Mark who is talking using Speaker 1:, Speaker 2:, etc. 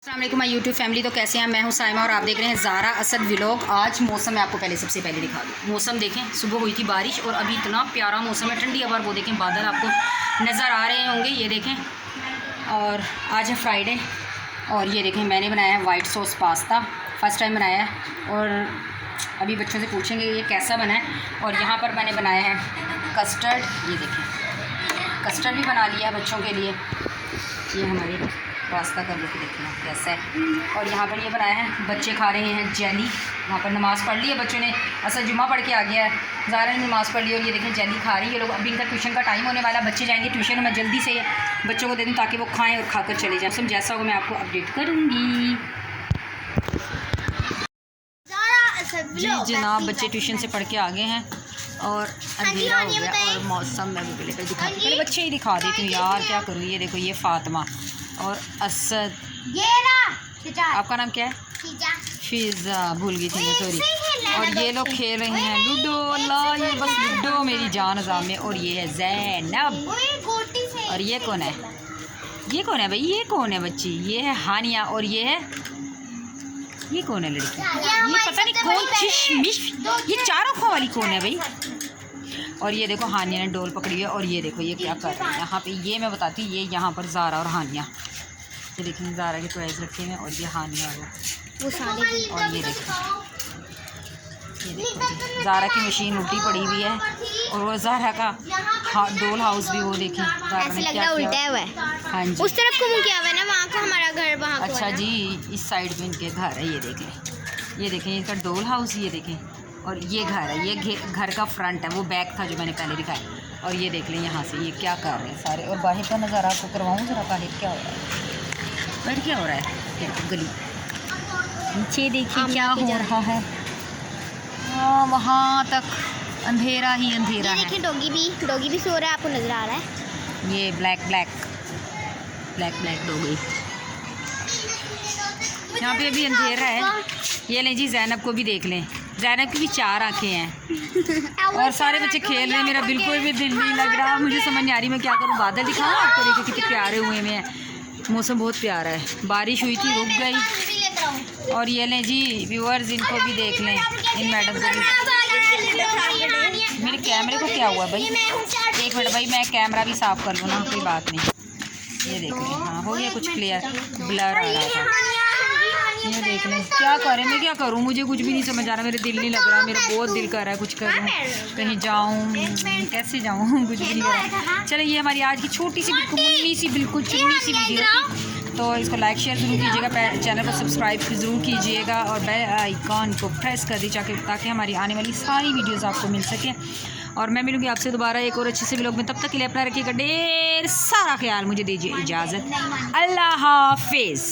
Speaker 1: अस्सलाम वालेकुम my YouTube family. तो कैसे हैं? मैं हूं साइमा और आप देख रहे हैं ज़ारा असद व्लॉग। आज मौसम मैं आपको सबसे पहले दिखा दूँ। मौसम देखें, सुबह हुई थी बारिश और अभी इतना प्यारा मौसम है, ठंडी हवा। वो देखें बादल आपको नज़र आ रहे होंगे, ये देखें। और आज है फ्राइडे और ये देखें मैंने बनाया है white sauce pasta, first time बनाया है। और अभी बच्चों से पूछेंगे ये कैसा बना है। और यहाँ पर मैंने बनाया है कस्टर्ड, ये देखें कस्टर्ड भी बना लिया है बच्चों के लिए। ये हमारे पास्ता का लुक देखना कैसा है। और यहाँ पर ये बनाया है, बच्चे खा रहे हैं जेली। वहाँ पर नमाज़ पढ़ ली है बच्चों ने, असल जुम्मा पढ़ के आ गया है, ज़ारा ने नमाज़ पढ़ ली और ये देखें जेली खा रही है लोग। अभी इनका ट्यूशन का टाइम होने वाला, बच्चे जाएंगे ट्यूशन। मैं जल्दी से बच्चों को दे दूँ ताकि वो खाएँ और खाकर चले जाएँ। सब जैसा होगा मैं आपको अपडेट करूँगी। जी जनाब, बच्चे ट्यूशन से पढ़ के आ गए हैं और अंधेरा हो गया और मौसम मैं भी पहले दिखाती, पहले बच्चे ही दिखा देती हूँ यार, क्या करूँ। ये देखो, ये फातिमा और असद, आपका नाम क्या है? फिज़ा, भूल गई थी मैं, सॉरी। और ये लोग खेल रहे हैं लूडो। अल्लाह, ये बस लूडो मेरी जान अज़ाम में। और ये है ज़ैनब। और ये कौन है? ये कौन है भाई? ये कौन है बच्ची? ये है हानिया। और ये कौन है लड़की? ये पता नहीं कौन, चिशमिश। ये चारों खो वाली कौन है भाई? और ये देखो हानिया ने डोल पकड़ी है। और ये देखो ये क्या कर रहे हैं यहाँ पे, ये मैं बताती हूँ। ये यहाँ पर ज़ारा और हानिया, ये देखिए ज़ारा के टॉयज़ रखे हैं और ये हानिया वो सारे। और ये देखो ज़ारा की मशीन उल्टी पड़ी हुई है और वो ज़ारा का डोल हाउस भी, वो देखिए ज़ारा ने क्या
Speaker 2: उल्टा हुआ है।
Speaker 1: हाँ जी,
Speaker 2: उस तरफ को किया हुआ है ना, वहाँ का हमारा घर वहाँ।
Speaker 1: अच्छा जी, इस साइड पे इनके घर है। ये देखें, ये देखें इसका डोल हाउस, ये देखें। और ये घर है, ये घर का फ्रंट है, वो बैक था जो मैंने पहले दिखाया। और ये देख लें यहाँ से ये क्या कर रहे हैं सारे। और बाहर का नज़ारा आपको करवाऊँ ज़रा, बाहर क्या हो रहा है, बाहर क्या हो रहा है। गली नीचे देखिए क्या हो रहा है। हाँ, वहाँ तक अंधेरा ही अंधेरा है।
Speaker 2: देखिए डॉगी भी सो रहा है, आपको नज़र आ रहा है।
Speaker 1: ये ब्लैक डॉगी। यहाँ पे अभी अंधेरा है। ये लें जी, ज़ैनब को भी देख लें, ज़ैनब की भी 4 आँखें हैं। और सारे बच्चे खेल रहे हैं, मेरा बिल्कुल भी दिल नहीं लग रहा। मुझे समझ नहीं आ रही मैं क्या करूँ। बादल दिखाऊँ आपको, देखो कितने प्यारे हुए में हैं। मौसम बहुत प्यारा है, बारिश हुई थी रुक गई। और ये लें जी व्यूअर्स, इनको भी देख लें, इन मैडम को भी। मेरे कैमरे को क्या हुआ भाई? एक मिनट भाई, मैं कैमरा भी साफ़ कर लूँ ना, कोई बात नहीं। ये देख लें, हाँ हो गया कुछ क्लियर, ब्लर आ रहा था। ये देख लें क्या करें, मैं क्या करूँ, मुझे कुछ भी नहीं समझ आ रहा। मेरा दिल नहीं लग रहा, मेरा बहुत दिल कर रहा है कुछ करूँ, कहीं जाऊँ, कैसे जाऊँ, कुछ भी नहीं कर रहा। चलो, ये हमारी आज की छोटी सी बिल्कुल मुन्नी सी बिल्कुल चुन्नी सी वीडियो थी। तो इसको लाइक शेयर ज़रूर कीजिएगा, चैनल को सब्सक्राइब ज़रूर कीजिएगा और बेल आइकॉन को प्रेस कर दीजिए ताकि हमारी आने वाली सारी वीडियोज़ आपको मिल सकें। और मैं मिलूँगी आपसे दोबारा एक और अच्छे से व्लॉग में। तब तक के लिए अपना रखिएगा ढेर सारा ख्याल। मुझे दीजिए इजाज़त। अल्लाह हाफिज़।